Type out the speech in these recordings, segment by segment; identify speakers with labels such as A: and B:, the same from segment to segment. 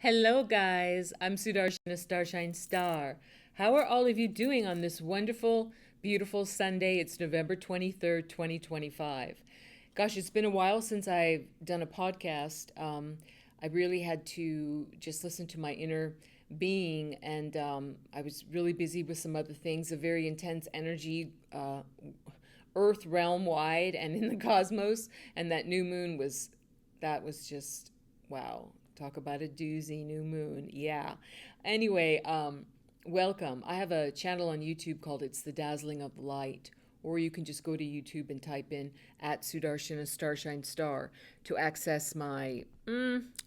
A: Hello, guys. I'm Sudarshana Starshine Star. How are all of you doing on this wonderful, beautiful Sunday? It's November 23rd, 2025. Gosh, it's been a while since I've done a podcast. I really had to just listen to my inner being, and I was really busy with some other things, a very intense energy, Earth realm wide and in the cosmos. And that new moon that was just wow. Talk about a doozy new moon. Yeah. Anyway, welcome. I have a channel on YouTube called It's the Dazzling of the Light. Or you can just go to YouTube and type in at Sudarshana Starshine Star to access my,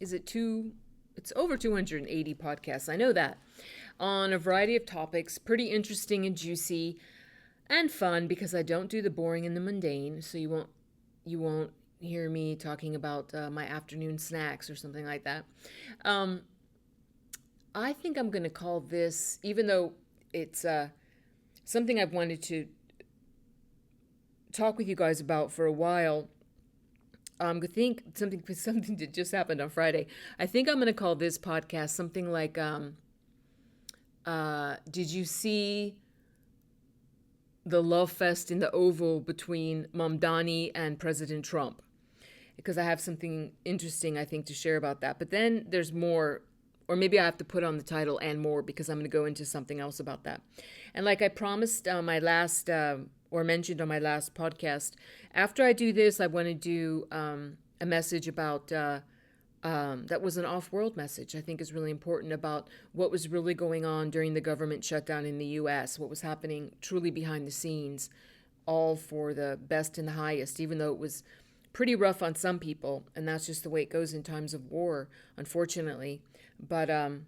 A: is it two? It's over 280 podcasts. I know that. On a variety of topics, pretty interesting and juicy and fun because I don't do the boring and the mundane. So you won't hear me talking about my afternoon snacks or something like that. Um, I think I'm going to call this, even though it's something I've wanted to talk with you guys about for a while. I think something that just happened on Friday. I think I'm going to call this podcast something like, "Did you see the love fest in the Oval between Mamdani and President Trump?" Because I have something interesting, I think, to share about that. But then there's more, or maybe I have to put on the title "and more" because I'm going to go into something else about that. And like I promised on my last, or mentioned on my last podcast, after I do this, I want to do a message about, that was an off-world message I think is really important about what was really going on during the government shutdown in the U.S., what was happening truly behind the scenes, all for the best and the highest, even though it was pretty rough on some people, and that's just the way it goes in times of war, unfortunately. But it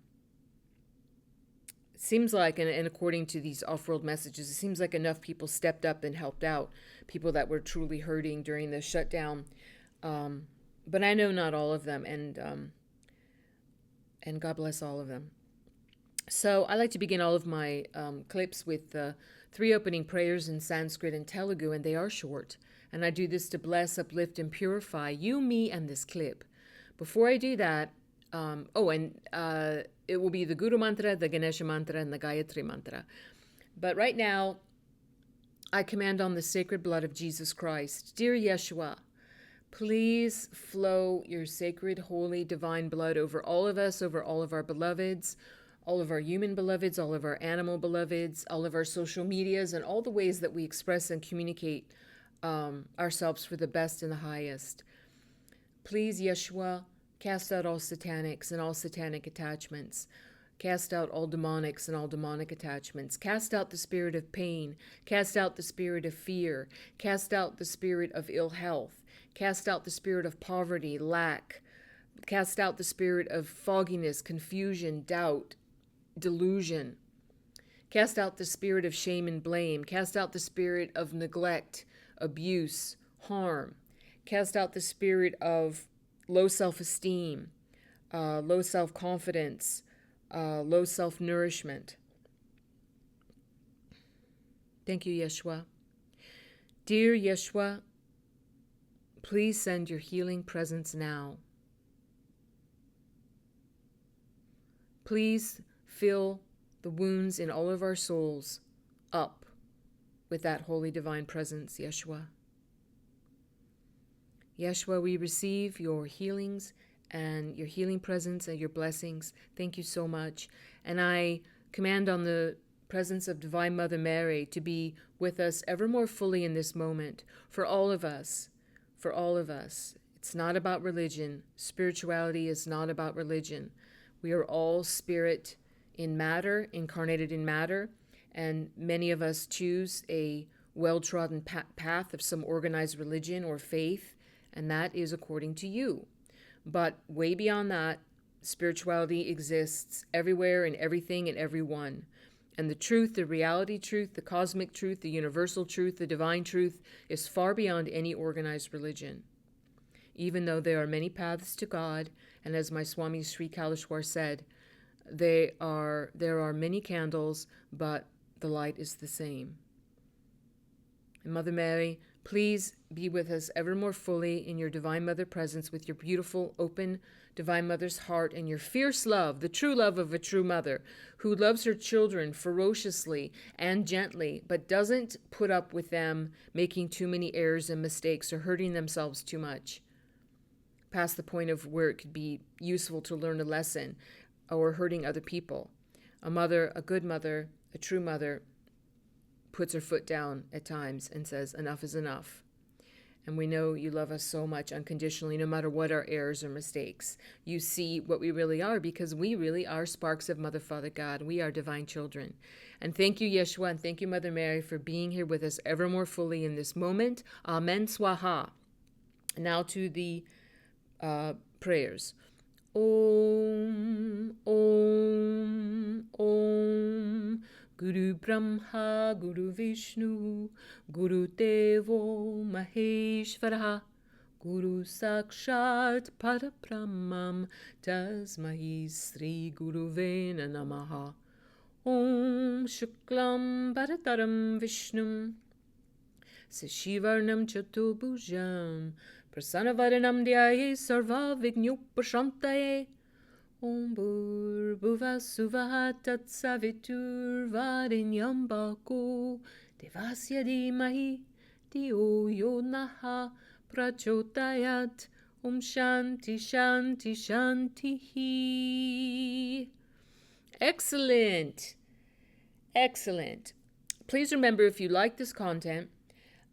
A: seems like, and according to these off-world messages, it seems like enough people stepped up and helped out people that were truly hurting during the shutdown. But I know not all of them, and God bless all of them. So I like to begin all of my clips with three opening prayers in Sanskrit and Telugu, and they are short. And I do this to bless, uplift, and purify you, me, and this clip. Before I do that, it will be the Guru Mantra, the Ganesha Mantra, and the Gayatri Mantra. But right now, I command on the sacred blood of Jesus Christ, dear Yeshua, please flow your sacred, holy, divine blood over all of us, over all of our beloveds, all of our human beloveds, all of our animal beloveds, all of our social medias, and all the ways that we express and communicate ourselves for the best and the highest. Please, Yeshua, cast out all satanics and all satanic attachments. Cast out all demonics and all demonic attachments. Cast out the spirit of pain. Cast out the spirit of fear. Cast out the spirit of ill health. Cast out the spirit of poverty, lack. Cast out the spirit of fogginess, confusion, doubt, delusion. Cast out the spirit of shame and blame. Cast out the spirit of neglect, abuse, harm. Cast out the spirit of low self-esteem, low self-confidence, low self-nourishment. Thank you, Yeshua. Dear Yeshua, please send your healing presence now. Please fill the wounds in all of our souls up with that holy divine presence, Yeshua. Yeshua, we receive your healings and your healing presence and your blessings. Thank you so much. And I command on the presence of Divine Mother Mary to be with us ever more fully in this moment, for all of us, for all of us. It's not about religion. Spirituality is not about religion. We are all spirit in matter, incarnated in matter, and many of us choose a well-trodden path of some organized religion or faith, and that is according to you. But way beyond that, spirituality exists everywhere and everything and everyone. And the truth, the reality truth, the cosmic truth, the universal truth, the divine truth is far beyond any organized religion. Even though there are many paths to God, and as my Swami Sri Kalishwar said, there are many candles, but the light is the same. And Mother Mary, please be with us ever more fully in your Divine Mother presence with your beautiful, open, Divine Mother's heart and your fierce love, the true love of a true mother who loves her children ferociously and gently, but doesn't put up with them making too many errors and mistakes or hurting themselves too much, past the point of where it could be useful to learn a lesson or hurting other people. A mother, a good mother, a true mother, puts her foot down at times and says, enough is enough. And we know you love us so much unconditionally, no matter what our errors or mistakes. You see what we really are, because we really are sparks of Mother, Father, God. We are divine children. And thank you, Yeshua, and thank you, Mother Mary, for being here with us ever more fully in this moment. Amen. Swaha. Now to the prayers. Om, Om, Om. Guru Brahma, Guru Vishnu, Guru Devo Maheshvara, Guru Sakshat Parabrahmam, Tasmai Sri Guruvena Namaha. Om Shuklam Bharataram Vishnum, Sashivarnam Chatubhujam, Prasanavaranam Dhyaye Sarva Vignupashantaye. Om Bhurbuva Suvaha Tatsavitur Varenyam Bhako Devasya Dhimahi Dhiyo Yo Naha Prachodayat. Om Shanti Shanti Shanti. Excellent. Excellent. Please remember, if you like this content,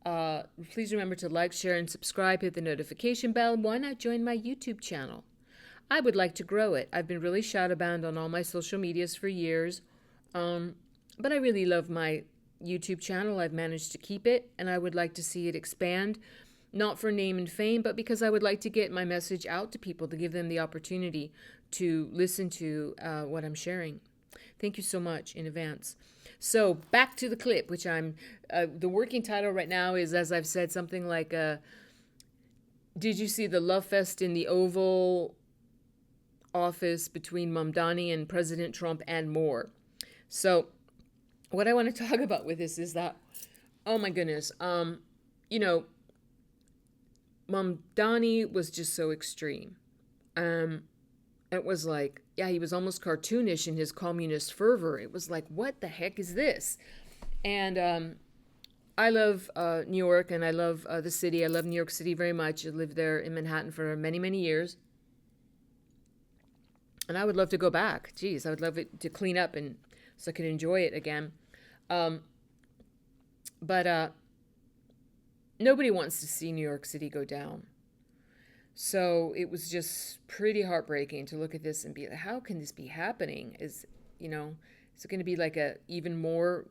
A: please remember to like, share, and subscribe. Hit the notification bell. Why not join my YouTube channel? I would like to grow it. I've been really shadowbanned on all my social medias for years, but I really love my YouTube channel. I've managed to keep it, and I would like to see it expand, not for name and fame, but because I would like to get my message out to people, to give them the opportunity to listen to what I'm sharing. Thank you so much in advance. So back to the clip, which the working title right now is, as I've said, something like, did you see the love fest in the Oval Office between Mamdani and President Trump and more? So what I want to talk about with this is that, oh my goodness, Mamdani was just so extreme. It was like, yeah, he was almost cartoonish in his communist fervor. It was like, what the heck is this? And I love New York, and I love the city. I love New York City very much. I lived there in Manhattan for many, many years. And I would love to go back. Geez, I would love it to clean up and so I could enjoy it again. But nobody wants to see New York City go down. So it was just pretty heartbreaking to look at this and be like, how can this be happening? Is it going to be like a even more,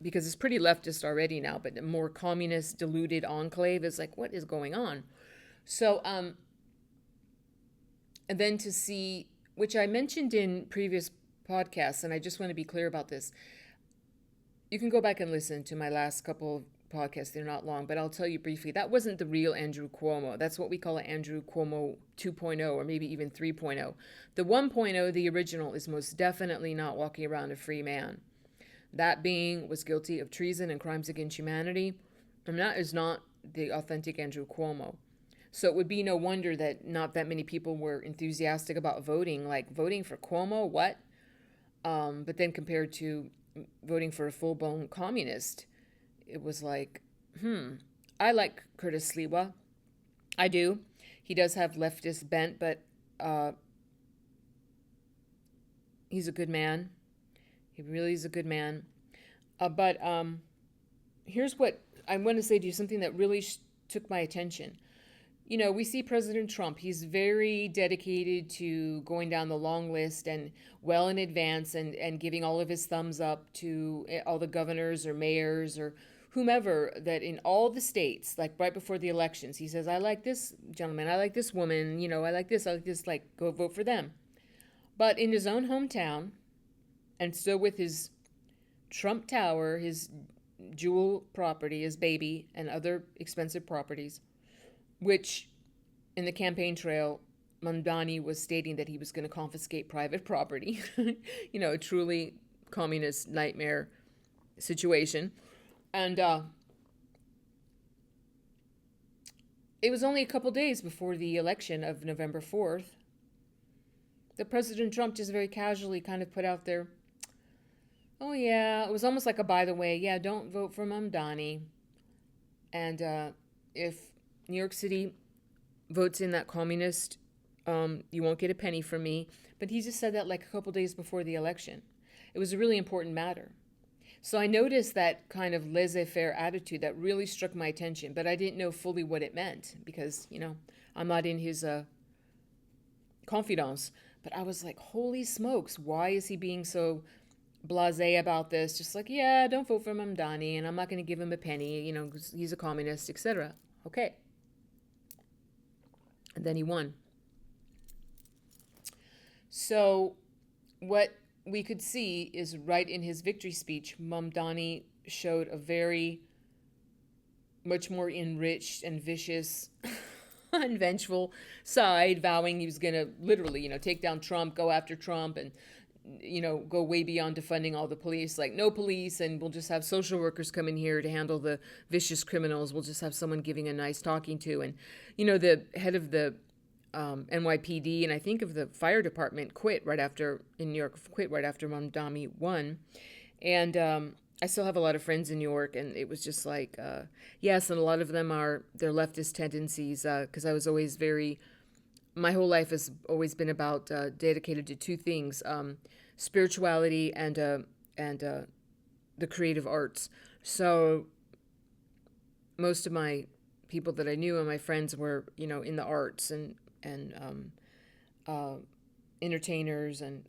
A: because it's pretty leftist already now, but a more communist, diluted enclave is like, what is going on? So, and then to see, which I mentioned in previous podcasts, and I just want to be clear about this. You can go back and listen to my last couple of podcasts. They're not long, but I'll tell you briefly. That wasn't the real Andrew Cuomo. That's what we call an Andrew Cuomo 2.0, or maybe even 3.0. The 1.0, the original, is most definitely not walking around a free man. That being was guilty of treason and crimes against humanity, and that is not the authentic Andrew Cuomo. So it would be no wonder that not that many people were enthusiastic about voting, like voting for Cuomo, what? But then compared to voting for a full-blown communist, it was like, I like Curtis Sliwa. I do. He does have leftist bent, but he's a good man. He really is a good man. But here's what I want to say to you, something that really took my attention. We see President Trump. He's very dedicated to going down the long list and well in advance and giving all of his thumbs up to all the governors or mayors or whomever that in all the states, like right before the elections, he says, I like this gentleman, I like this woman, I like this, like, go vote for them. But in his own hometown, and still with his Trump Tower, his jewel property, his baby, and other expensive properties, which in the campaign trail, Mamdani was stating that he was going to confiscate private property, a truly communist nightmare situation. And it was only a couple days before the election of November 4th. that President Trump just very casually kind of put out there, oh yeah, it was almost like a by the way, yeah, don't vote for Mamdani. And if New York City votes in that communist, you won't get a penny from me. But he just said that like a couple days before the election. It was a really important matter. So I noticed that kind of laissez-faire attitude that really struck my attention, but I didn't know fully what it meant because, I'm not in his confidence. But I was like, holy smokes, why is he being so blasé about this? Just like, yeah, don't vote for Mamdani, and I'm not going to give him a penny, 'cause he's a communist, etc. Okay. And then he won. So what we could see is right in his victory speech, Mamdani showed a very much more enriched and vicious and vengeful side, vowing he was going to literally, take down Trump, go after Trump, and, go way beyond defunding all the police. Like, no police, and we'll just have social workers come in here to handle the vicious criminals. We'll just have someone giving a nice talking to. And, the head of the NYPD and I think of the fire department in New York, quit right after Mamdani won. And I still have a lot of friends in New York, and it was just like, yes, and a lot of them are their leftist tendencies, because I was always my whole life has always been about dedicated to two things, spirituality and the creative arts. So most of my people that I knew and my friends were, in the arts and entertainers and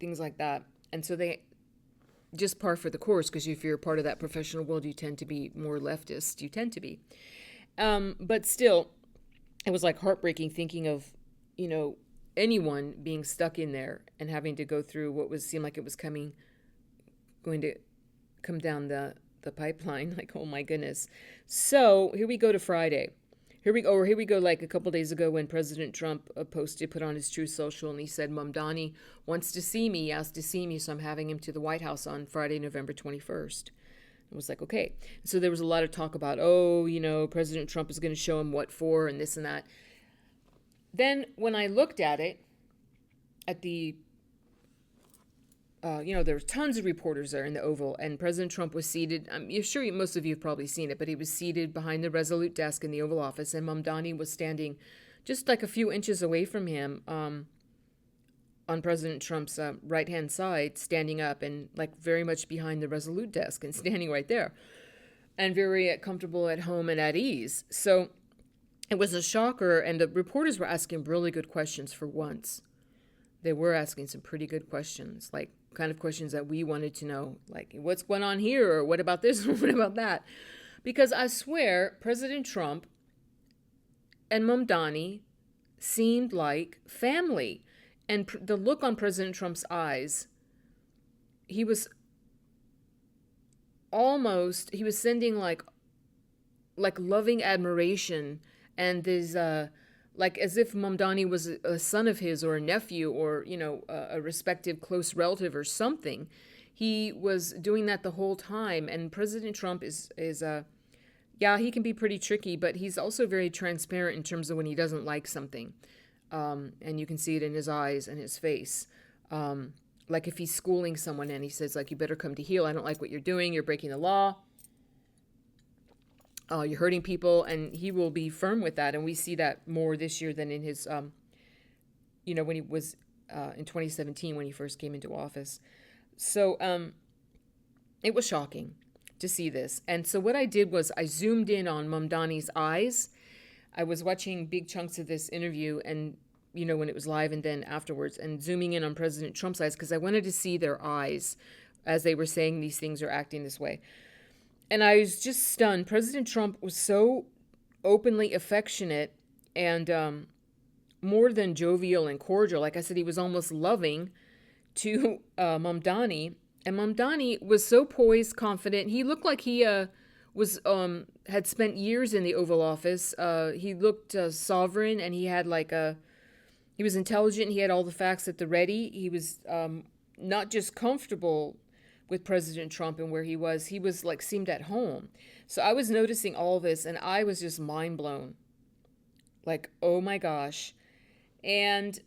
A: things like that. And so they just par for the course, because if you're part of that professional world, you tend to be more leftist. You tend to be. But still, it was like heartbreaking thinking of, anyone being stuck in there and having to go through what seemed like it was going to come down the pipeline. Like, oh my goodness. So here we go to Friday. Here we go like a couple days ago when President Trump put on his Truth Social, and he said, Mamdani wants to see me, asked to see me, so I'm having him to the White House on Friday, November 21st. I was like, okay. So there was a lot of talk about, President Trump is going to show him what for and this and that. Then when I looked at it, at the there were tons of reporters there in the Oval, and President Trump was seated. I'm sure most of you have probably seen it, but he was seated behind the Resolute desk in the Oval Office, and Mamdani was standing just like a few inches away from him on President Trump's right-hand side, standing up and like very much behind the Resolute desk and standing right there, and very comfortable, at home, and at ease. So it was a shocker, and the reporters were asking really good questions for once. They were asking some pretty good questions, like kind of questions that we wanted to know, like what's going on here, or what about this, or what about that? Because I swear President Trump and Mamdani seemed like family. And the look on President Trump's eyes, he was sending like loving admiration, and this like as if Mamdani was a son of his or a nephew or, a respective close relative or something. He was doing that the whole time. And President Trump is he can be pretty tricky, but he's also very transparent in terms of when he doesn't like something. And you can see it in his eyes and his face. Like if he's schooling someone and he says, like, you better come to heel. I don't like what you're doing. You're breaking the law. You're hurting people, and he will be firm with that. And we see that more this year than in his, when he was in 2017 when he first came into office. So it was shocking to see this. And so what I did was I zoomed in on Mamdani's eyes. I was watching big chunks of this interview, and when it was live and then afterwards, and zooming in on President Trump's eyes because I wanted to see their eyes as they were saying these things or acting this way. And I was just stunned. President Trump was so openly affectionate and more than jovial and cordial. Like I said, he was almost loving to Mamdani. And Mamdani was so poised, confident. He looked like he had spent years in the Oval Office. He looked sovereign, and he had he was intelligent. He had all the facts at the ready. He was not just comfortable with President Trump and where he was seemed at home. So I was noticing all this, and I was just mind blown. Like, oh my gosh. And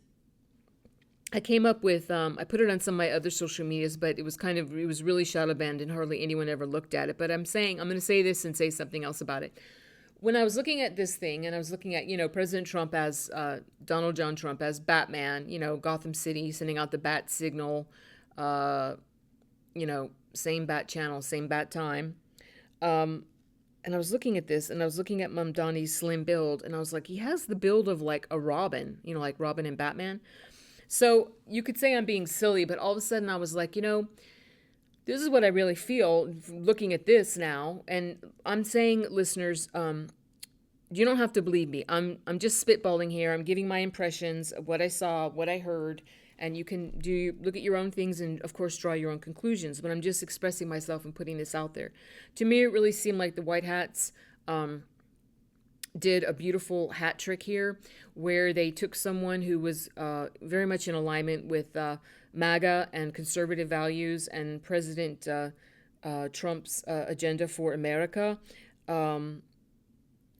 A: I came up with, I put it on some of my other social medias, but it was really shadow banned and hardly anyone ever looked at it. But I'm going to say this and say something else about it. When I was looking at this thing and I was looking at, President Trump as, Donald John Trump as Batman, Gotham City, sending out the bat signal, uh, same bat channel, same bat time. Um, and I was looking at this and I was looking at Mamdani's slim build and I was like, he has the build of like a Robin, like Robin and Batman. So you could say I'm being silly, but all of a sudden I was like, this is what I really feel looking at this now. And I'm saying, listeners, you don't have to believe me. I'm just spitballing here. I'm giving my impressions of what I saw, what I heard, and you can look at your own things and of course draw your own conclusions. But I'm just expressing myself and putting this out there. To me, it really seemed like the White Hats did a beautiful hat trick here where they took someone who was very much in alignment with MAGA and conservative values and President Trump's agenda for America,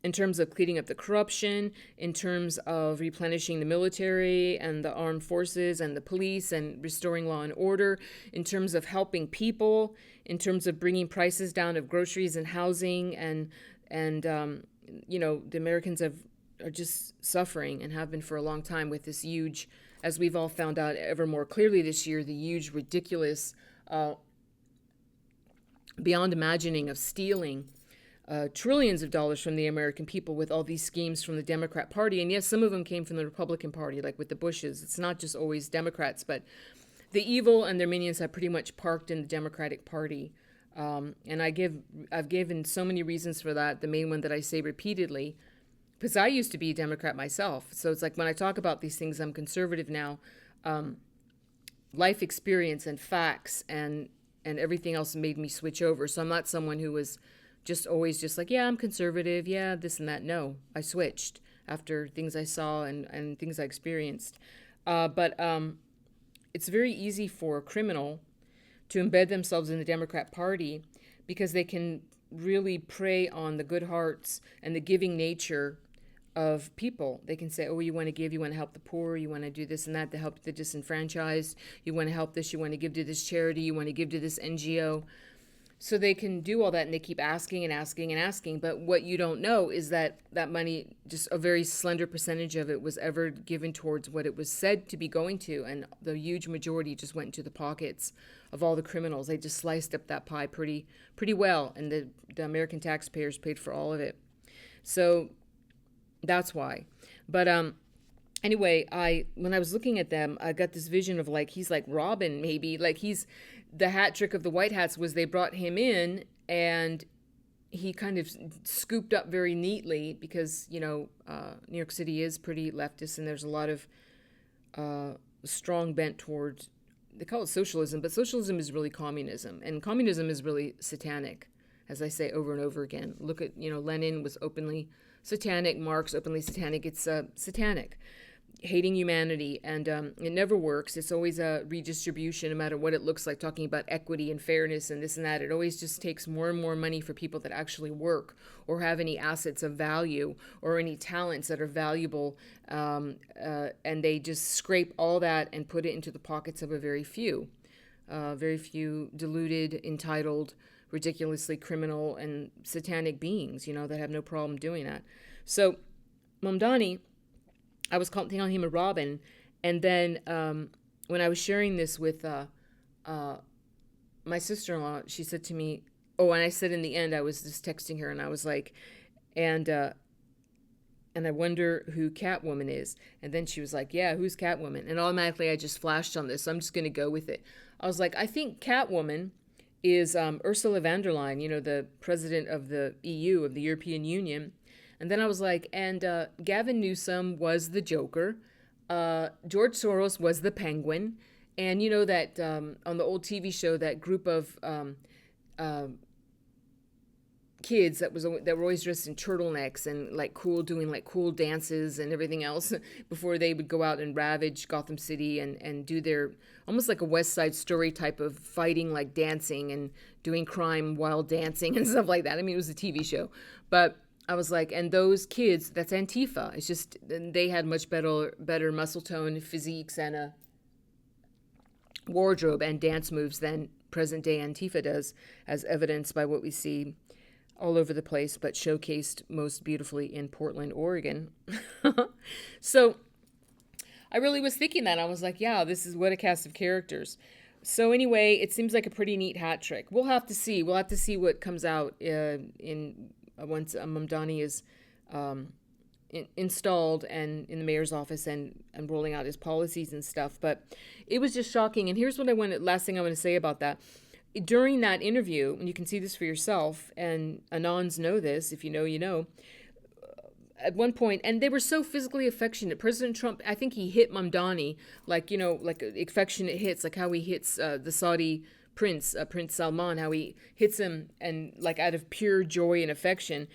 A: in terms of cleaning up the corruption, in terms of replenishing the military and the armed forces and the police and restoring law and order, in terms of helping people, in terms of bringing prices down of groceries and housing and the Americans are just suffering and have been for a long time with this huge, as we've all found out ever more clearly this year, the huge, ridiculous, beyond imagining of stealing trillions of dollars from the American people with all these schemes from the Democrat Party. And yes, some of them came from the Republican Party, like with the Bushes. It's not just always Democrats, but the evil and their minions have pretty much parked in the Democratic Party. And I've given so many reasons for that. The main one that I say repeatedly, because I used to be a Democrat myself. So it's like when I talk about these things, I'm conservative now. Life experience and facts and everything else made me switch over. So I'm not someone who was just always just like, yeah, I'm conservative. Yeah, this and that. No, I switched after things I saw and things I experienced. But it's very easy for a criminal to embed themselves in the Democrat Party because they can really prey on the good hearts and the giving nature of people. They can say, oh, you want to give, you want to help the poor, you want to do this and that to help the disenfranchised, you want to help this, you want to give to this charity, you want to give to this NGO. So they can do all that and they keep asking and asking and asking. But what you don't know is that that money, just a very slender percentage of it was ever given towards what it was said to be going to. And the huge majority just went into the pockets of all the criminals. They just sliced up that pie pretty well. And the American taxpayers paid for all of it. So that's why. But anyway, when I was looking at them, I got this vision of like, he's like Robin, maybe. Like he's the hat trick of the White Hats was they brought him in and he kind of scooped up very neatly because, New York City is pretty leftist and there's a lot of strong bent towards, they call it socialism, but socialism is really communism. And communism is really satanic, as I say over and over again. Look at, Lenin was openly satanic, Marx openly satanic. It's satanic, hating humanity, and it never works. It's always a redistribution, no matter what it looks like, talking about equity and fairness and this and that. It always just takes more and more money for people that actually work or have any assets of value or any talents that are valuable, and they just scrape all that and put it into the pockets of a very few deluded, entitled, ridiculously criminal and satanic beings, that have no problem doing that. So Mamdani, I was calling him a Robin. And then when I was sharing this with my sister-in-law, she said to me, and I said in the end, I was just texting her and I was like, and I wonder who Catwoman is. And then she was like, yeah, who's Catwoman? And automatically I just flashed on this. So I'm just going to go with it. I was like, I think Catwoman is Ursula von der Leyen, the president of the EU, of the European Union. And then I was like, and Gavin Newsom was the Joker. George Soros was the Penguin. And that on the old TV show, that group of kids that were always dressed in turtlenecks and doing cool dances and everything else before they would go out and ravage Gotham City and do their almost like a West Side Story type of fighting, like dancing and doing crime while dancing and stuff like that. I mean, it was a TV show, but I was like, and those kids, that's Antifa. It's just they had much better muscle tone, physiques, and wardrobe and dance moves than present day Antifa does, as evidenced by what we see all over the place, but showcased most beautifully in Portland, Oregon. So I really was thinking that. I was like, yeah, this is what a cast of characters. So anyway, it seems like a pretty neat hat trick. We'll have to see. We'll have to see what comes out in once Mamdani is installed and in the mayor's office and rolling out his policies and stuff. But it was just shocking. And here's what last thing I want to say about that. During that interview, and you can see this for yourself, and Anons know this, if you know, you know, at one point, and they were so physically affectionate. President Trump, I think he hit Mamdani, like, you know, like affectionate hits, like how he hits the Saudi prince, Prince Salman, how he hits him and like out of pure joy and affection.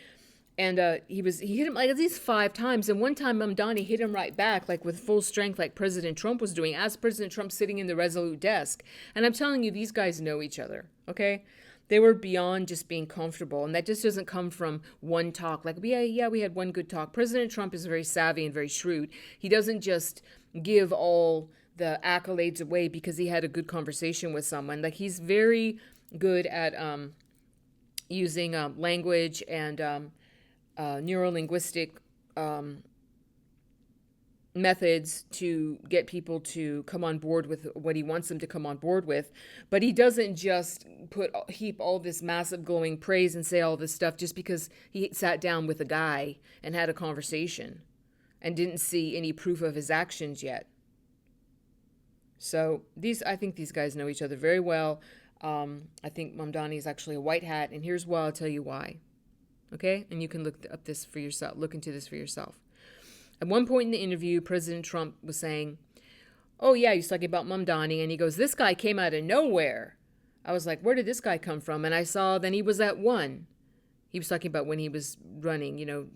A: And he hit him like at least 5 times. And one time Mamdani hit him right back, like with full strength, like President Trump was doing, as President Trump sitting in the Resolute desk. And I'm telling you, these guys know each other, okay? They were beyond just being comfortable. And that just doesn't come from one talk. Like, yeah, we had one good talk. President Trump is very savvy and very shrewd. He doesn't just give all the accolades away because he had a good conversation with someone. Like, he's very good at using language and neuro-linguistic methods to get people to come on board with what he wants them to come on board with. But he doesn't just heap all this massive glowing praise and say all this stuff just because he sat down with a guy and had a conversation and didn't see any proof of his actions yet. So I think these guys know each other very well. I think Mamdani is actually a white hat, and here's why. I'll tell you why. Okay? And you can look into this for yourself. At one point in the interview, President Trump was saying, oh yeah, he's talking about Mamdani, and he goes, this guy came out of nowhere. I was like, where did this guy come from? And I saw then he was at 1. He was talking about when he was running, you know,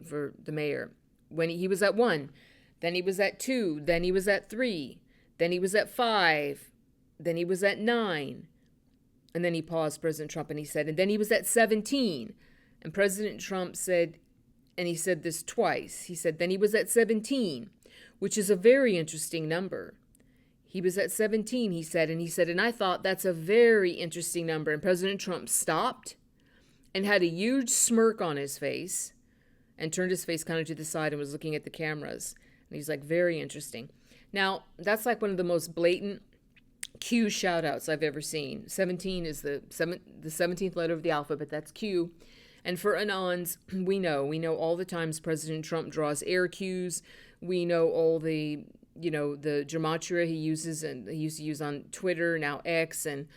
A: for the mayor. When he was at 1, then he was at 2, then he was at 3, then he was at 5, then he was at 9. And then he paused, President Trump, and he said, and then he was at 17. And President Trump said, and he said this twice, he said, then he was at 17, which is a very interesting number. He was at 17, he said, and I thought that's a very interesting number. And President Trump stopped and had a huge smirk on his face and turned his face kind of to the side and was looking at the cameras. And he's like, very interesting. Now, that's like one of the most blatant Q shout-outs I've ever seen. 17 is the 17th letter of the alphabet. That's Q. And for Anons, we know all the times President Trump draws air cues. We know all the, you know, the gematria he uses, and he used to use on Twitter, now X, and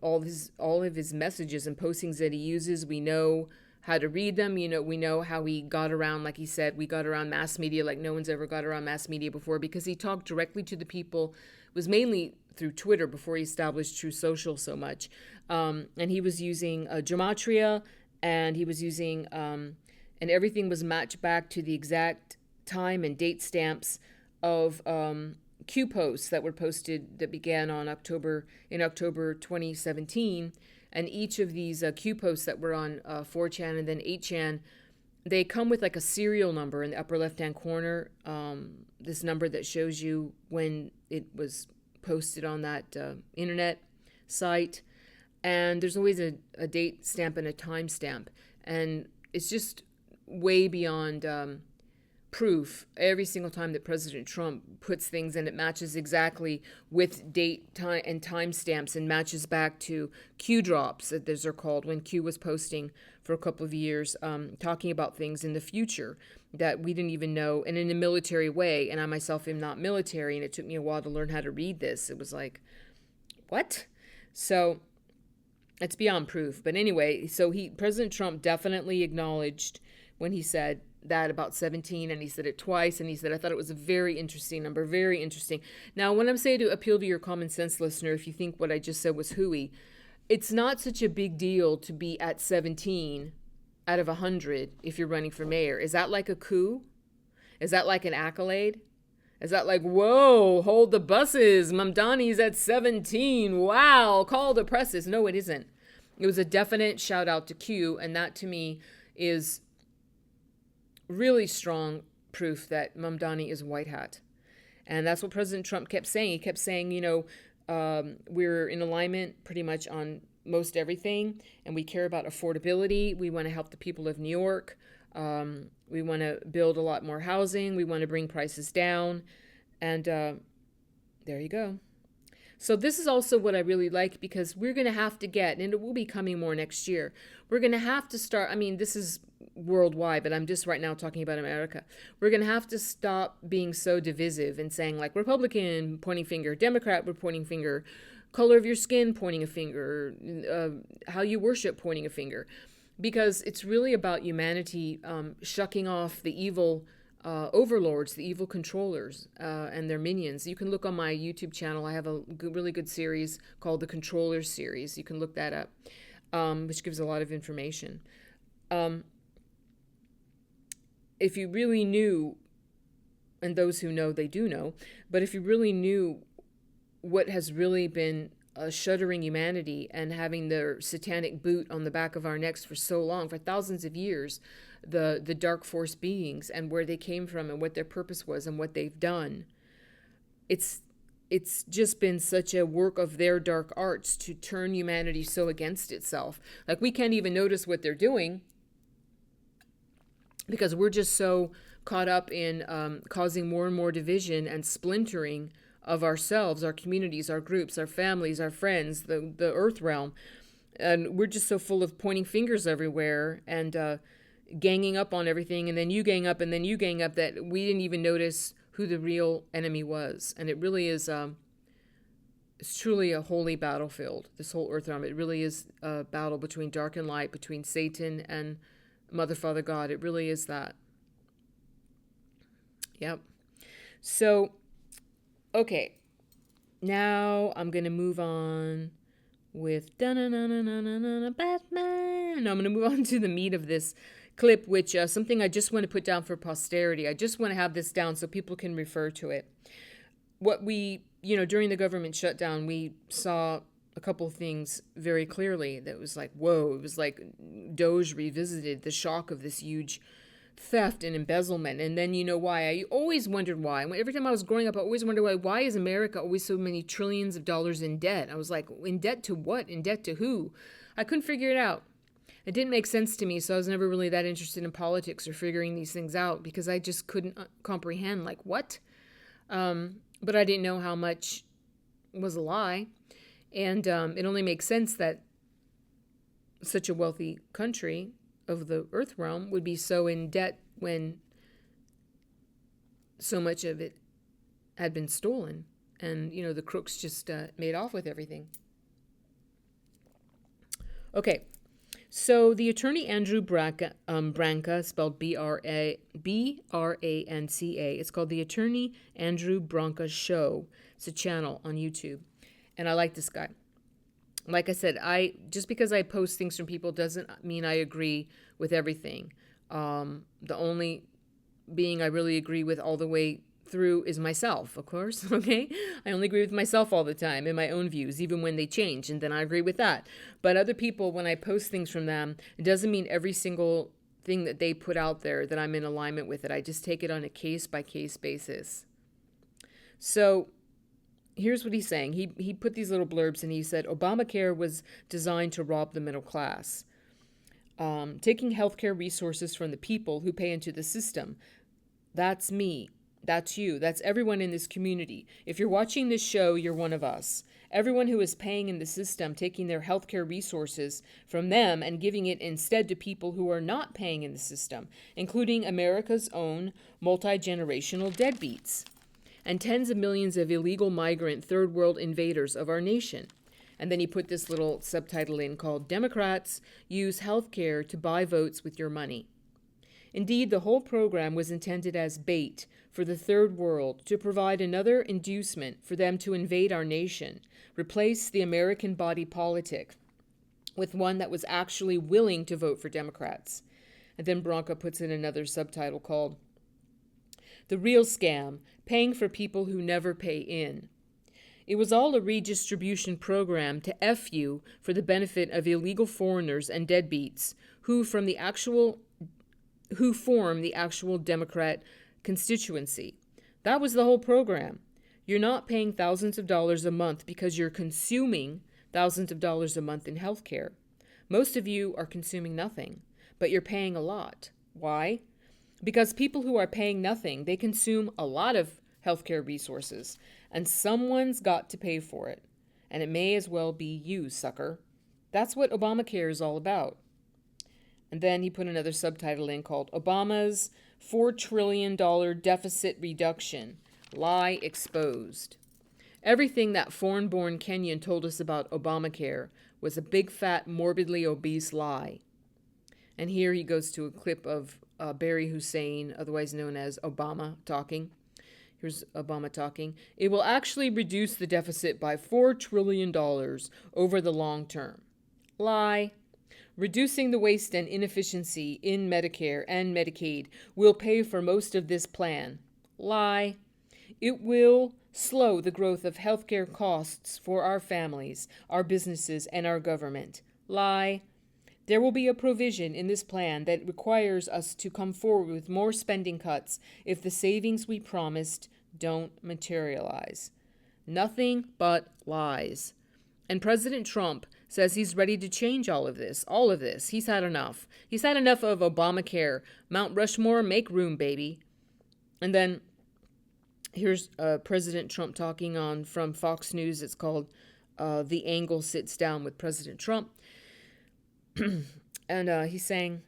A: all of his messages and postings that he uses. We know how to read them. You know, we know how he got around, like he said, we got around mass media like no one's ever got around mass media before, because he talked directly to the people. It was mainly through Twitter before he established True Social so much. And he was using gematria, and he was using, and everything was matched back to the exact time and date stamps of Q posts that were posted that began in October 2017. And each of these Q posts that were on 4chan and then 8chan, they come with like a serial number in the upper left-hand corner, this number that shows you when it was posted on that internet site. And there's always a date stamp and a time stamp. And it's just way beyond proof. Every single time that President Trump puts things and it matches exactly with date, time, and time stamps, and matches back to Q drops, as they're called, when Q was posting for a couple of years, talking about things in the future that we didn't even know, and in a military way. And I myself am not military, and it took me a while to learn how to read this. It was like, what? So it's beyond proof. But anyway, so President Trump definitely acknowledged when he said that about 17, and he said it twice, and he said, I thought it was a very interesting number, very interesting. Now, when I'm saying to appeal to your common sense listener, if you think what I just said was hooey, it's not such a big deal to be at 17 out of 100 if you're running for mayor. Is that like a coup? Is that like an accolade? Is that like, whoa, hold the buses, Mamdani's at 17, wow, call the presses? No, it isn't. It was a definite shout out to Q, and that to me is really strong proof that Mamdani is white hat. And that's what President Trump kept saying. He kept saying, we're in alignment pretty much on most everything, and we care about affordability. We want to help the people of New York. We want to build a lot more housing. We want to bring prices down. And there you go. So this is also what I really like, because we're going to have to get, and it will be coming more next year, we're going to have to start, I mean, this is worldwide, but I'm just right now talking about America. We're going to have to stop being so divisive and saying, like, Republican, pointing finger, Democrat, we're pointing finger, color of your skin, pointing a finger, how you worship, pointing a finger. Because it's really about humanity shucking off the evil overlords, the evil controllers, and their minions. You can look on my YouTube channel. I have a really good series called the Controllers series. You can look that up, which gives a lot of information. If you really knew, and those who know, they do know, but if you really knew what has really been shuddering humanity and having their satanic boot on the back of our necks for so long, for thousands of years, the dark force beings and where they came from and what their purpose was and what they've done. It's just been such a work of their dark arts to turn humanity so against itself. Like, we can't even notice what they're doing because we're just so caught up in causing more and more division and splintering of ourselves, our communities, our groups, our families, our friends, the earth realm. And we're just so full of pointing fingers everywhere and ganging up on everything, and then you gang up, and then you gang up, that we didn't even notice who the real enemy was. And it really is, it's truly a holy battlefield, this whole earth realm. It really is a battle between dark and light, between Satan and Mother, Father, God. It really is that. Yep. So, okay. Now I'm going to move on with Batman. No, I'm going to move on to the meat of this clip, which something I just want to put down for posterity. I just want to have this down so people can refer to it. What we, during the government shutdown, we saw a couple of things very clearly that was like, whoa, it was like Doge revisited the shock of this huge theft and embezzlement. And then why? I always wondered why. Every time I was growing up, I always wondered why is America always so many trillions of dollars in debt? I was like, in debt to what? In debt to who? I couldn't figure it out. It didn't make sense to me, so I was never really that interested in politics or figuring these things out because I just couldn't comprehend, like, what? But I didn't know how much was a lie. And it only makes sense that such a wealthy country of the earth realm would be so in debt when so much of it had been stolen. And, the crooks just made off with everything. Okay. So the attorney Andrew Branca, spelled B-R-A-N-C-A, it's called the Attorney Andrew Branca Show. It's a channel on YouTube. And I like this guy. Like I said, just because I post things from people doesn't mean I agree with everything. The only being I really agree with all the way through is myself, of course, okay? I only agree with myself all the time in my own views, even when they change, and then I agree with that. But other people, when I post things from them, it doesn't mean every single thing that they put out there that I'm in alignment with it. I just take it on a case-by-case basis. So here's what he's saying. He put these little blurbs, and he said, Obamacare was designed to rob the middle class, taking healthcare resources from the people who pay into the system. That's me. That's you. That's everyone in this community. If you're watching this show, you're one of us. Everyone who is paying in the system, taking their healthcare resources from them and giving it instead to people who are not paying in the system, including America's own multi-generational deadbeats and tens of millions of illegal migrant third world invaders of our nation. And then he put this little subtitle in called Democrats Use Healthcare to Buy Votes with Your Money. Indeed, the whole program was intended as bait for the third world to provide another inducement for them to invade our nation, replace the American body politic with one that was actually willing to vote for Democrats. And then Branca puts in another subtitle called The Real Scam, Paying for People Who Never Pay In. It was all a redistribution program to F you for the benefit of illegal foreigners and deadbeats who form the actual Democrat constituency. That was the whole program. You're not paying thousands of dollars a month because you're consuming thousands of dollars a month in healthcare. Most of you are consuming nothing, but you're paying a lot. Why? Because people who are paying nothing, they consume a lot of healthcare resources, and someone's got to pay for it. And it may as well be you, sucker. That's what Obamacare is all about. And then he put another subtitle in called Obama's $4 trillion deficit reduction. Lie exposed. Everything that foreign-born Kenyan told us about Obamacare was a big, fat, morbidly obese lie. And here he goes to a clip of Barry Hussein, otherwise known as Obama, talking. Here's Obama talking. It will actually reduce the deficit by $4 trillion over the long term. Lie. Reducing the waste and inefficiency in Medicare and Medicaid will pay for most of this plan. Lie. It will slow the growth of healthcare costs for our families, our businesses, and our government. Lie. There will be a provision in this plan that requires us to come forward with more spending cuts if the savings we promised don't materialize. Nothing but lies. And President Trump says he's ready to change all of this. He's had enough. He's had enough of Obamacare. Mount Rushmore, make room, baby. And then here's President Trump talking on from Fox News. It's called The Angle Sits Down with President Trump. And he's saying,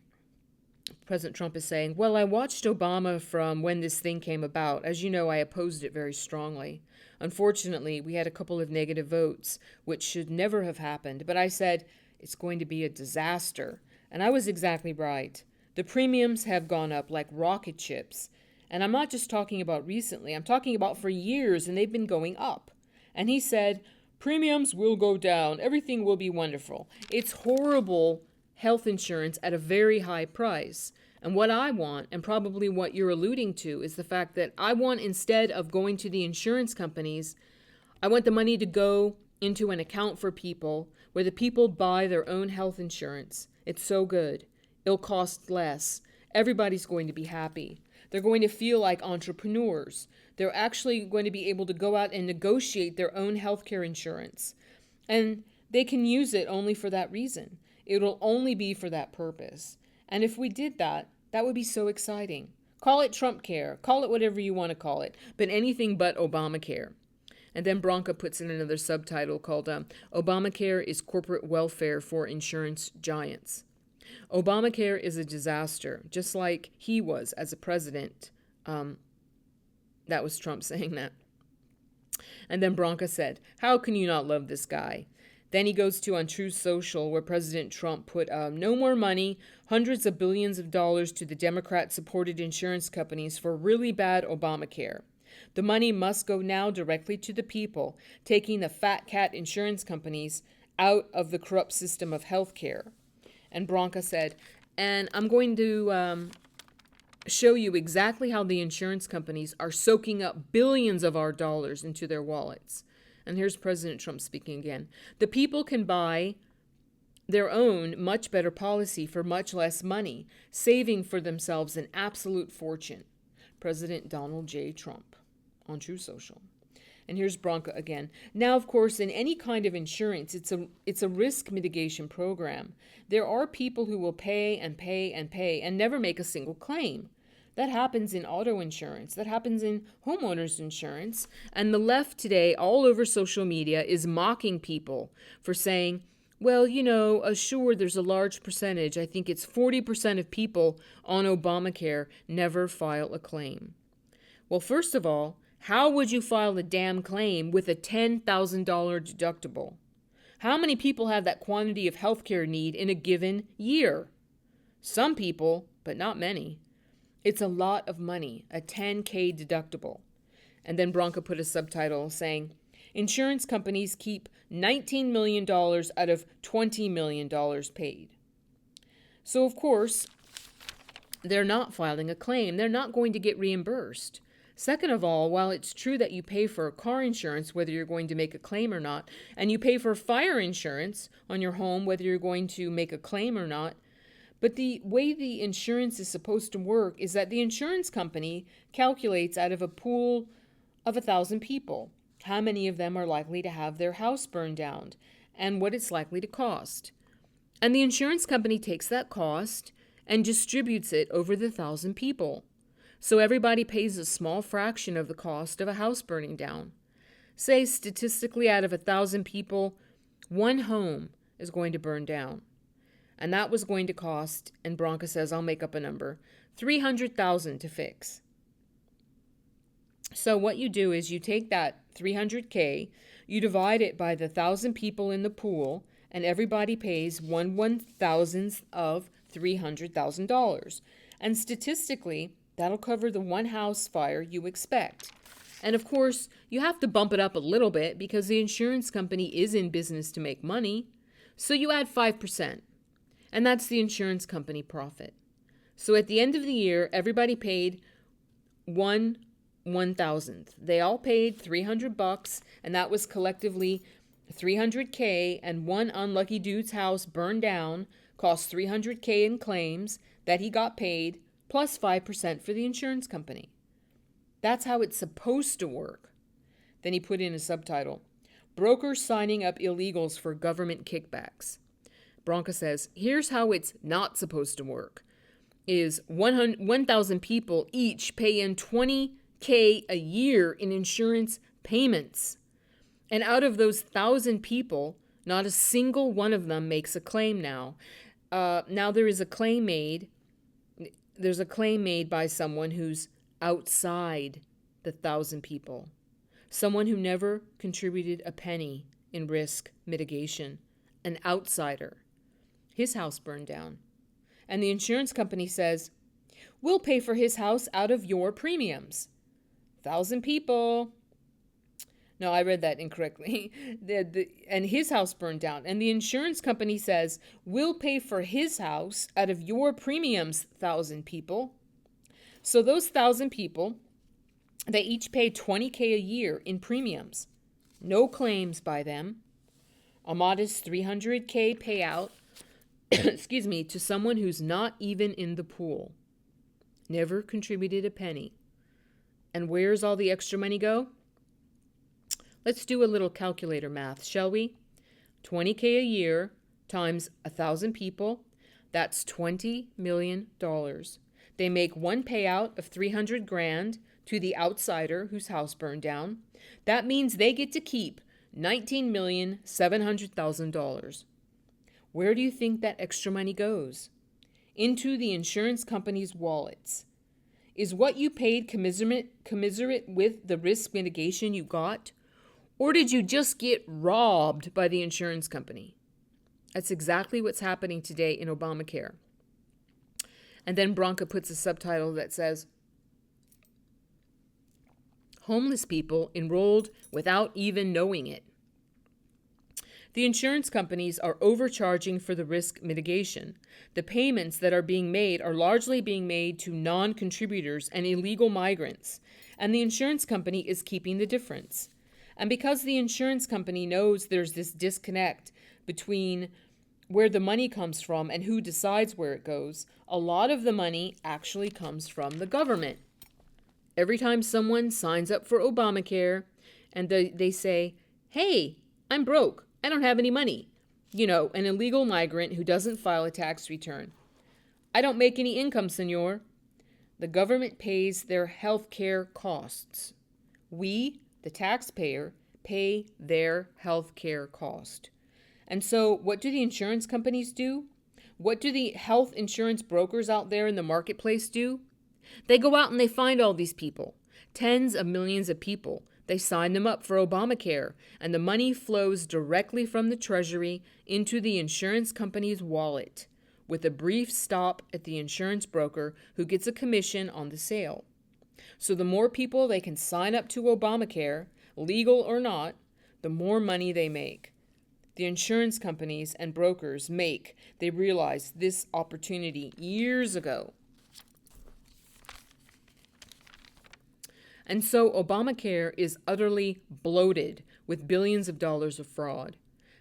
A: President Trump is saying, well, I watched Obama from when this thing came about. As you know, I opposed it very strongly. Unfortunately, we had a couple of negative votes, which should never have happened. But I said, it's going to be a disaster. And I was exactly right. The premiums have gone up like rocket ships. And I'm not just talking about recently. I'm talking about for years, and they've been going up. And he said, premiums will go down. Everything will be wonderful. It's horrible health insurance at a very high price. And what I want, and probably what you're alluding to, is the fact that I want, instead of going to the insurance companies, I want the money to go into an account for people where the people buy their own health insurance. It's so good. It'll cost less. Everybody's going to be happy. They're going to feel like entrepreneurs. They're actually going to be able to go out and negotiate their own healthcare insurance. And they can use it only for that reason. It'll only be for that purpose. And if we did that, that would be so exciting. Call it Trump Care. Call it whatever you want to call it, but anything but Obamacare. And then Branca puts in another subtitle called Obamacare is Corporate Welfare for Insurance Giants. Obamacare is a disaster, just like he was as a president. That was Trump saying that. And then Branca said, how can you not love this guy? Then he goes to on Truth Social, where President Trump put no more money, hundreds of billions of dollars to the Democrat-supported insurance companies for really bad Obamacare. The money must go now directly to the people, taking the fat cat insurance companies out of the corrupt system of health care. And Branca said, and I'm going to show you exactly how the insurance companies are soaking up billions of our dollars into their wallets. And here's President Trump speaking again. The people can buy their own much better policy for much less money, saving for themselves an absolute fortune. President Donald J. Trump on Truth Social. And here's Branca again. Now, of course, in any kind of insurance, it's a risk mitigation program. There are people who will pay and pay and pay and never make a single claim. That happens in auto insurance. That happens in homeowners insurance. And the left today, all over social media, is mocking people for saying, well, you know, sure, there's a large percentage. I think it's 40% of people on Obamacare never file a claim. Well, first of all, how would you file a damn claim with a $10,000 deductible? How many people have that quantity of healthcare need in a given year? Some people, but not many. It's a lot of money, a $10K deductible. And then Branca put a subtitle saying, insurance companies keep $19 million out of $20 million paid. So, of course, they're not filing a claim. They're not going to get reimbursed. Second of all, while it's true that you pay for car insurance, whether you're going to make a claim or not, and you pay for fire insurance on your home, whether you're going to make a claim or not, But the way the insurance is supposed to work is that the insurance company calculates out of a pool of 1,000 people how many of them are likely to have their house burned down and what it's likely to cost. And the insurance company takes that cost and distributes it over the 1,000 people. So everybody pays a small fraction of the cost of a house burning down. Say statistically out of 1,000 people, one home is going to burn down. And that was going to cost, and Bronca says, I'll make up a number, $300,000 to fix. So what you do is you take that $300K, you divide it by the 1,000 people in the pool, and everybody pays 1/1000th of $300,000. And statistically, that'll cover the one house fire you expect. And of course, you have to bump it up a little bit because the insurance company is in business to make money. So you add 5%. And that's the insurance company profit. So at the end of the year, everybody paid 1/1000th. They all paid $300, and that was collectively $300K, and one unlucky dude's house burned down, cost $300K in claims that he got paid, plus 5% for the insurance company. That's how it's supposed to work. Then he put in a subtitle, Brokers Signing Up Illegals for Government Kickbacks. Bronca says, here's how it's not supposed to work. Is 1,000 people each pay in $20K a year in insurance payments. And out of those 1,000 people, not a single one of them makes a claim now. Now there is a claim made. There's a claim made by someone who's outside the 1,000 people. Someone who never contributed a penny in risk mitigation. An outsider. His house burned down. And the insurance company says, we'll pay for his house out of your premiums. 1,000 people. No, I read that incorrectly. And his house burned down. And the insurance company says, we'll pay for his house out of your premiums, 1,000 people. So those 1,000 people, they each pay $20K a year in premiums. No claims by them. A modest $300K payout, excuse me, to someone who's not even in the pool. Never contributed a penny. And where's all the extra money go? Let's do a little calculator math, shall we? $20K a year times 1,000 people, that's $20 million. They make one payout of $300,000 to the outsider whose house burned down. That means they get to keep $19,700,000. Where do you think that extra money goes? Into the insurance company's wallets. Is what you paid commiserate with the risk mitigation you got? Or did you just get robbed by the insurance company? That's exactly what's happening today in Obamacare. And then Bronca puts a subtitle that says, Homeless people enrolled without even knowing it. The insurance companies are overcharging for the risk mitigation. The payments that are being made are largely being made to non-contributors and illegal migrants, and the insurance company is keeping the difference. And because the insurance company knows there's this disconnect between where the money comes from and who decides where it goes, a lot of the money actually comes from the government. Every time someone signs up for Obamacare and they say, hey, I'm broke, I don't have any money. You know, an illegal migrant who doesn't file a tax return. I don't make any income, senor. The government pays their health care costs. We, the taxpayer, pay their health care cost. And so what do the insurance companies do? What do the health insurance brokers out there in the marketplace do? They go out and they find all these people, tens of millions of people. They sign them up for Obamacare, and the money flows directly from the Treasury into the insurance company's wallet, with a brief stop at the insurance broker who gets a commission on the sale. So the more people they can sign up to Obamacare, legal or not, the more money they make. The insurance companies and brokers they realized this opportunity years ago. And so Obamacare is utterly bloated with billions of dollars of fraud.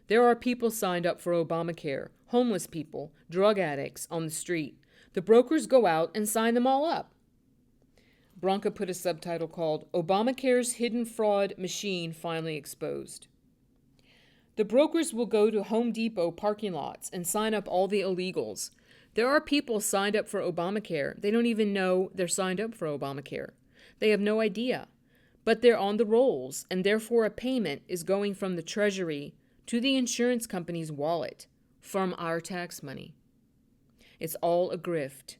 A: There are people signed up for Obamacare, homeless people, drug addicts on the street. The brokers go out and sign them all up. Branca put a subtitle called Obamacare's Hidden Fraud Machine Finally Exposed. The brokers will go to Home Depot parking lots and sign up all the illegals. There are people signed up for Obamacare. They don't even know they're signed up for Obamacare. They have no idea. But they're on the rolls, and therefore a payment is going from the Treasury to the insurance company's wallet from our tax money. It's all a grift.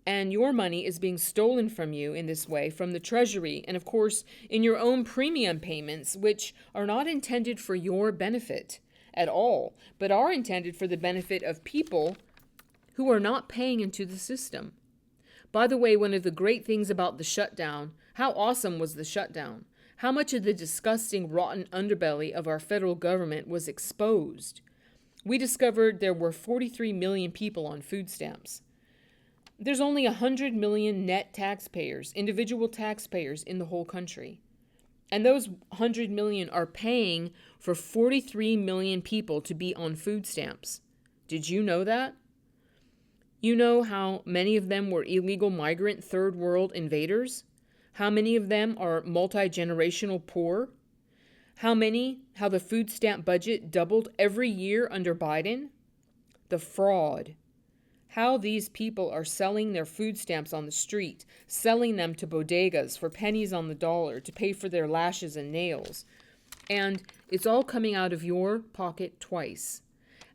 A: And your money is being stolen from you in this way from the Treasury and, of course, in your own premium payments, which are not intended for your benefit at all, but are intended for the benefit of people who are not paying into the system. By the way, one of the great things about the shutdown, how awesome was the shutdown? How much of the disgusting, rotten underbelly of our federal government was exposed? We discovered there were 43 million people on food stamps. There's only 100 million net taxpayers, individual taxpayers in the whole country. And those 100 million are paying for 43 million people to be on food stamps. Did you know that? You know how many of them were illegal migrant third world invaders? How many of them are multi-generational poor? How the food stamp budget doubled every year under Biden? The fraud. How these people are selling their food stamps on the street, selling them to bodegas for pennies on the dollar to pay for their lashes and nails. And it's all coming out of your pocket twice.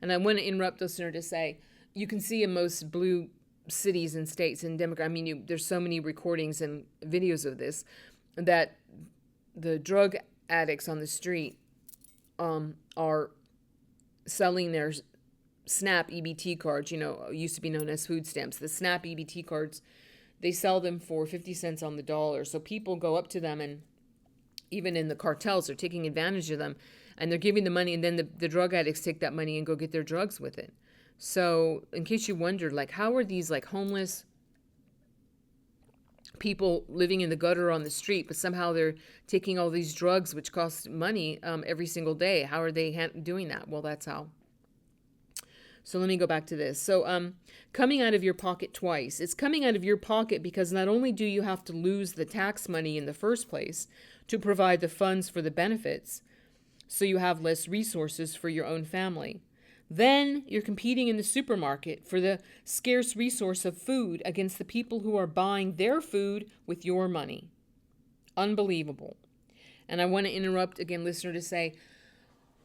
A: And I want to interrupt listener to say, you can see in most blue cities and states and there's so many recordings and videos of this, that the drug addicts on the street are selling their SNAP EBT cards, used to be known as food stamps. The SNAP EBT cards, they sell them for 50 cents on the dollar. So people go up to them, and even in the cartels, they're taking advantage of them, and they're giving the money, and then the drug addicts take that money and go get their drugs with it. So in case you wondered, how are these homeless people living in the gutter on the street, but somehow they're taking all these drugs which cost money every single day? How are they doing that? Well, that's how. So let me go back to this. So coming out of your pocket twice. It's coming out of your pocket because not only do you have to lose the tax money in the first place to provide the funds for the benefits, so you have less resources for your own family. Then you're competing in the supermarket for the scarce resource of food against the people who are buying their food with your money. Unbelievable. And I want to interrupt again, listener, to say,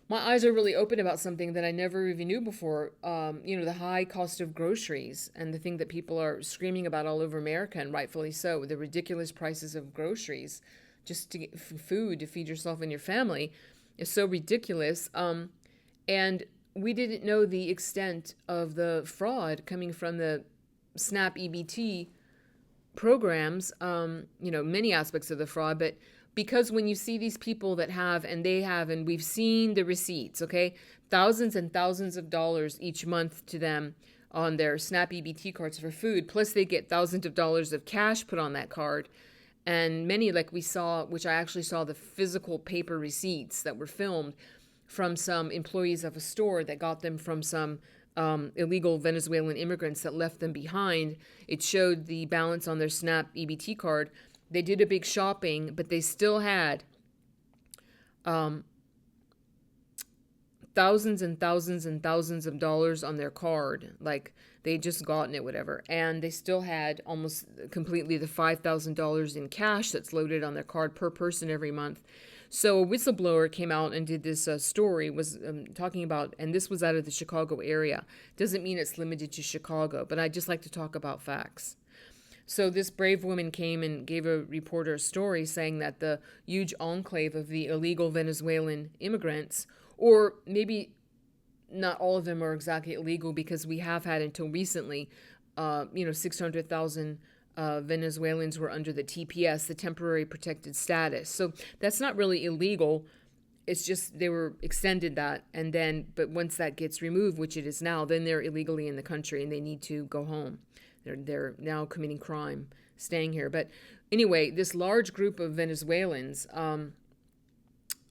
A: my eyes are really open about something that I never even knew before. The high cost of groceries and the thing that people are screaming about all over America, and rightfully so, the ridiculous prices of groceries just to get food to feed yourself and your family is so ridiculous. And we didn't know the extent of the fraud coming from the SNAP EBT programs, many aspects of the fraud, but because when you see these people that have, and we've seen the receipts, okay, thousands and thousands of dollars each month to them on their SNAP EBT cards for food, plus they get thousands of dollars of cash put on that card. And many, like we saw, which I actually saw the physical paper receipts that were filmed from some employees of a store that got them from some illegal Venezuelan immigrants that left them behind. It showed the balance on their SNAP EBT card. They did a big shopping, but they still had thousands and thousands and thousands of dollars on their card. Like they just gotten it, whatever. And they still had almost completely the $5,000 in cash that's loaded on their card per person every month. So a whistleblower came out and did this story, was talking about, and this was out of the Chicago area. Doesn't mean it's limited to Chicago, but I just like to talk about facts. So this brave woman came and gave a reporter a story saying that the huge enclave of the illegal Venezuelan immigrants, or maybe not all of them are exactly illegal, because we have had until recently, 600,000 Venezuelans were under the TPS, the temporary protected status. So that's not really illegal. It's just they were extended that. And then, but once that gets removed, which it is now, then they're illegally in the country and they need to go home. They're now committing crime, staying here. But anyway, this large group of Venezuelans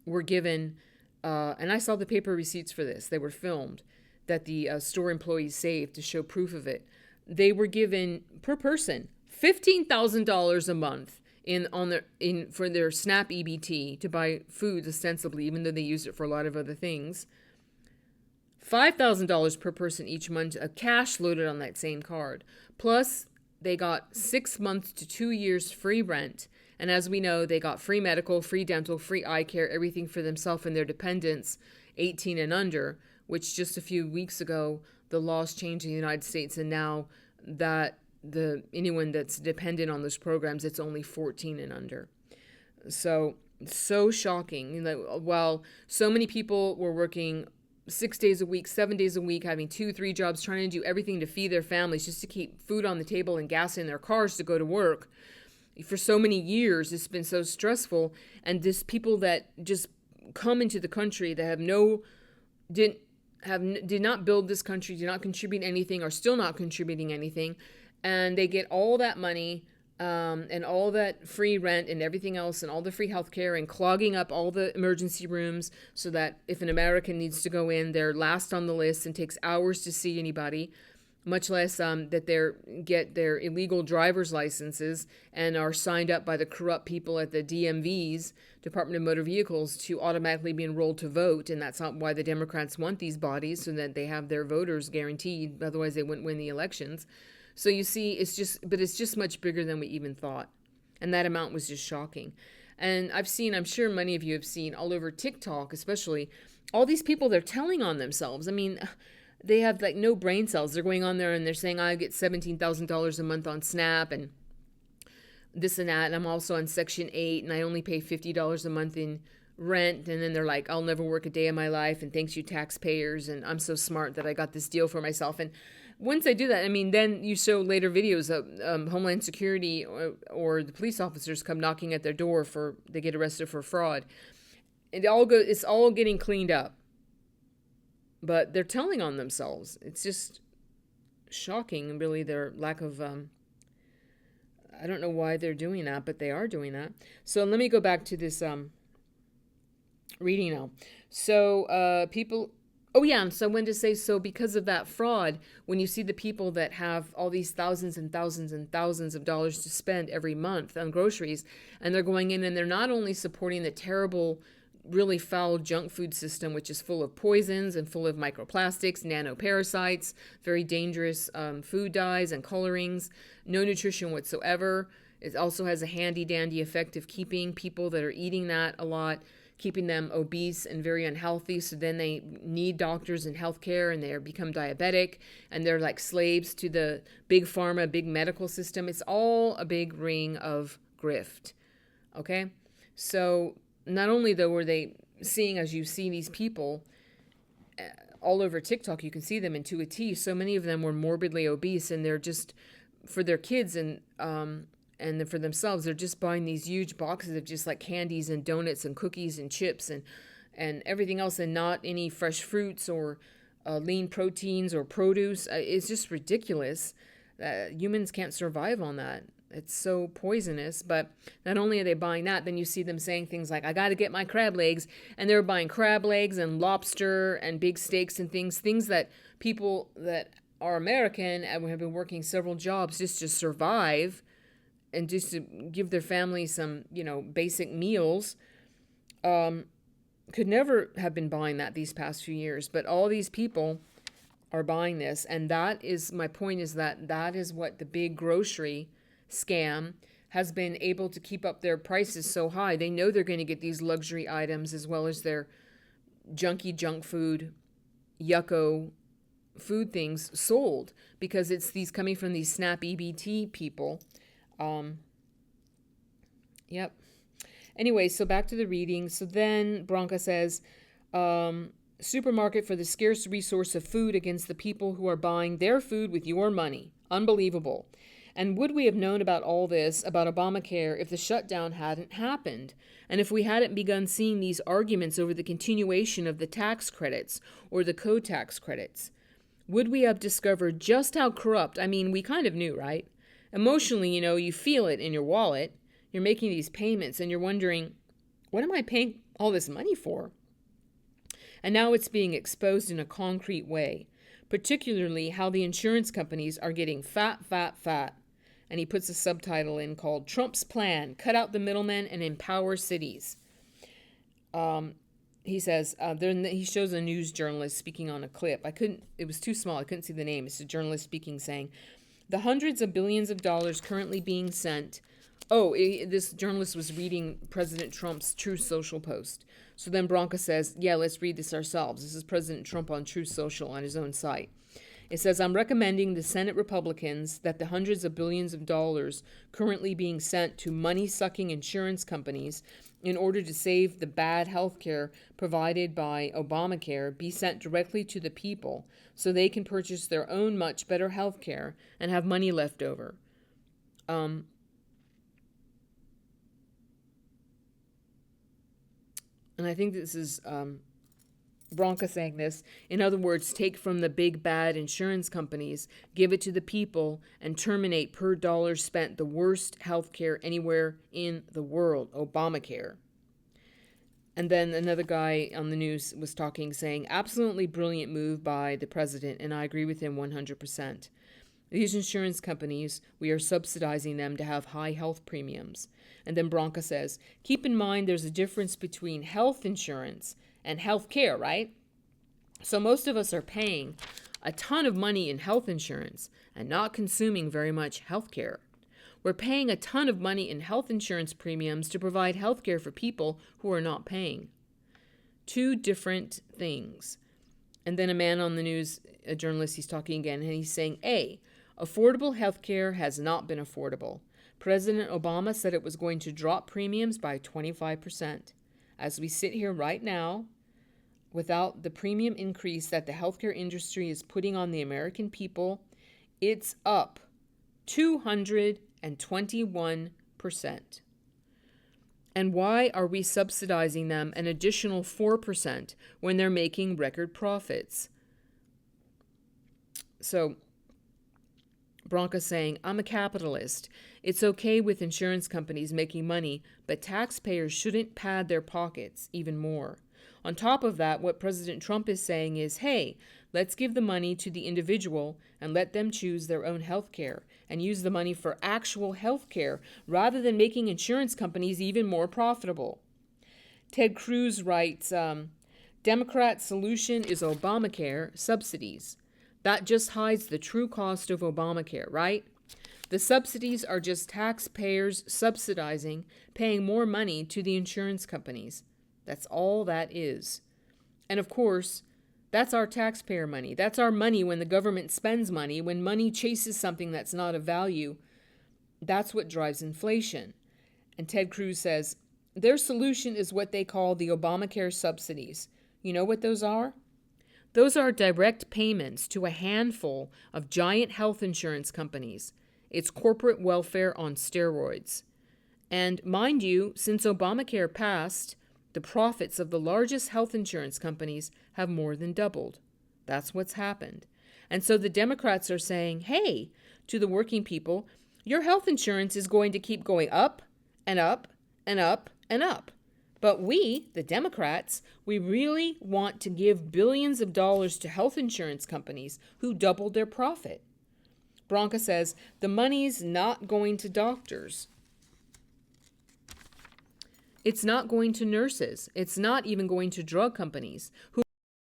A: were given, and I saw the paper receipts for this. They were filmed. that the store employees saved to show proof of it. They were given per person $15,000 a month for their SNAP EBT to buy food ostensibly, even though they used it for a lot of other things. $5,000 per person each month, cash loaded on that same card. Plus, they got 6 months to 2 years free rent. And as we know, they got free medical, free dental, free eye care, everything for themselves and their dependents, 18 and under, which just a few weeks ago, the laws changed in the United States. And now that anyone that's dependent on those programs, it's only 14 and under. So shocking. While so many people were working 6 days a week, 7 days a week, having 2-3 jobs, trying to do everything to feed their families just to keep food on the table and gas in their cars to go to work. For so many years, it's been so stressful. And this people that just come into the country that did not build this country, did not contribute anything, are still not contributing anything, and they get all that money and all that free rent and everything else and all the free health care and clogging up all the emergency rooms so that if an American needs to go in, they're last on the list and takes hours to see anybody, much less that they get their illegal driver's licenses and are signed up by the corrupt people at the DMVs, Department of Motor Vehicles, to automatically be enrolled to vote. And that's not why the Democrats want these bodies, so that they have their voters guaranteed. Otherwise, they wouldn't win the elections. So you see, it's just much bigger than we even thought. And that amount was just shocking. And I'm sure many of you have seen all over TikTok, especially, all these people, they're telling on themselves. I mean, they have like no brain cells. They're going on there and they're saying, I get $17,000 a month on SNAP and this and that. And I'm also on Section 8 and I only pay $50 a month in rent. And then they're like, I'll never work a day in my life. And thanks you taxpayers. And I'm so smart that I got this deal for myself. And once I do that, I mean, then you show later videos of Homeland Security or the police officers come knocking at their door they get arrested for fraud. It's all getting cleaned up. But they're telling on themselves. It's just shocking, really, their lack of, I don't know why they're doing that, but they are doing that. So let me go back to this reading now. So so I wanted to say, so because of that fraud, when you see the people that have all these thousands and thousands and thousands of dollars to spend every month on groceries, and they're going in and they're not only supporting the terrible, really foul junk food system, which is full of poisons and full of microplastics, nanoparasites, very dangerous food dyes and colorings, no nutrition whatsoever. It also has a handy-dandy effect of keeping people that are eating that a lot, keeping them obese and very unhealthy. So then they need doctors and healthcare and they become diabetic and they're like slaves to the big pharma, big medical system. It's all a big ring of grift. Okay? So not only though were they seeing, as you see these people all over TikTok, you can see them into a T. So many of them were morbidly obese and they're just, for their kids and for themselves, they're just buying these huge boxes of just like candies and donuts and cookies and chips and everything else, and not any fresh fruits or lean proteins or produce. It's just ridiculous. Humans can't survive on that. It's so poisonous. But not only are they buying that, then you see them saying things like, I got to get my crab legs. And they're buying crab legs and lobster and big steaks and things that people that are American and have been working several jobs just to survive and just to give their family some, basic meals, could never have been buying that these past few years. But all these people are buying this. And that is, my point is that is what the big grocery scam has been able to keep up their prices so high. They know they're going to get these luxury items as well as their junky junk food, yucko food things sold, because it's these coming from these SNAP EBT people. Yep. Anyway, so back to the reading. So then Branca says, supermarket for the scarce resource of food against the people who are buying their food with your money. Unbelievable. And would we have known about all this, about Obamacare, if the shutdown hadn't happened? And if we hadn't begun seeing these arguments over the continuation of the tax credits or the co-tax credits? Would we have discovered just how corrupt, we kind of knew, right? Emotionally, you feel it in your wallet. You're making these payments and you're wondering, what am I paying all this money for? And now it's being exposed in a concrete way. particularly how the insurance companies are getting fat, fat, fat. And he puts a subtitle in called Trump's Plan, Cut Out the Middlemen and Empower Cities. He says, he shows a news journalist speaking on a clip. It was too small. I couldn't see the name. It's a journalist speaking saying, the hundreds of billions of dollars currently being sent. This journalist was reading President Trump's Truth Social post. So then Branca says, yeah, let's read this ourselves. This is President Trump on Truth Social on his own site. It says, I'm recommending the Senate Republicans that the hundreds of billions of dollars currently being sent to money-sucking insurance companies in order to save the bad health care provided by Obamacare be sent directly to the people so they can purchase their own much better health care and have money left over. And I think this is Branca saying this. In other words, take from the big bad insurance companies, give it to the people, and terminate per dollar spent the worst health care anywhere in the world, Obamacare. And then another guy on the news was talking, saying, absolutely brilliant move by the president, and I agree with him 100%. These insurance companies, we are subsidizing them to have high health premiums. And then Branca says, keep in mind there's a difference between health insurance and health care, right? So most of us are paying a ton of money in health insurance and not consuming very much health care. We're paying a ton of money in health insurance premiums to provide health care for people who are not paying. Two different things. And then a man on the news, a journalist, he's talking again, and he's saying, A, affordable health care has not been affordable. President Obama said it was going to drop premiums by 25%. As we sit here right now, without the premium increase that the healthcare industry is putting on the American people, it's up 221%. And why are we subsidizing them an additional 4% when they're making record profits? So Branca's saying, I'm a capitalist. It's okay with insurance companies making money, but taxpayers shouldn't pad their pockets even more. On top of that, what President Trump is saying is, hey, let's give the money to the individual and let them choose their own health care and use the money for actual health care rather than making insurance companies even more profitable. Ted Cruz writes, Democrats' solution is Obamacare subsidies. That just hides the true cost of Obamacare, right? The subsidies are just taxpayers subsidizing, paying more money to the insurance companies. That's all that is. And of course, that's our taxpayer money. That's our money when the government spends money, when money chases something that's not of value. That's what drives inflation. And Ted Cruz says, their solution is what they call the Obamacare subsidies. You know what those are? Those are direct payments to a handful of giant health insurance companies. It's corporate welfare on steroids. And mind you, since Obamacare passed, the profits of the largest health insurance companies have more than doubled. That's what's happened. And so the Democrats are saying, hey, to the working people, your health insurance is going to keep going up and up and up and up. But we, the Democrats, we really want to give billions of dollars to health insurance companies who doubled their profit. Branca says, the money's not going to doctors. It's not going to nurses. It's not even going to drug companies, who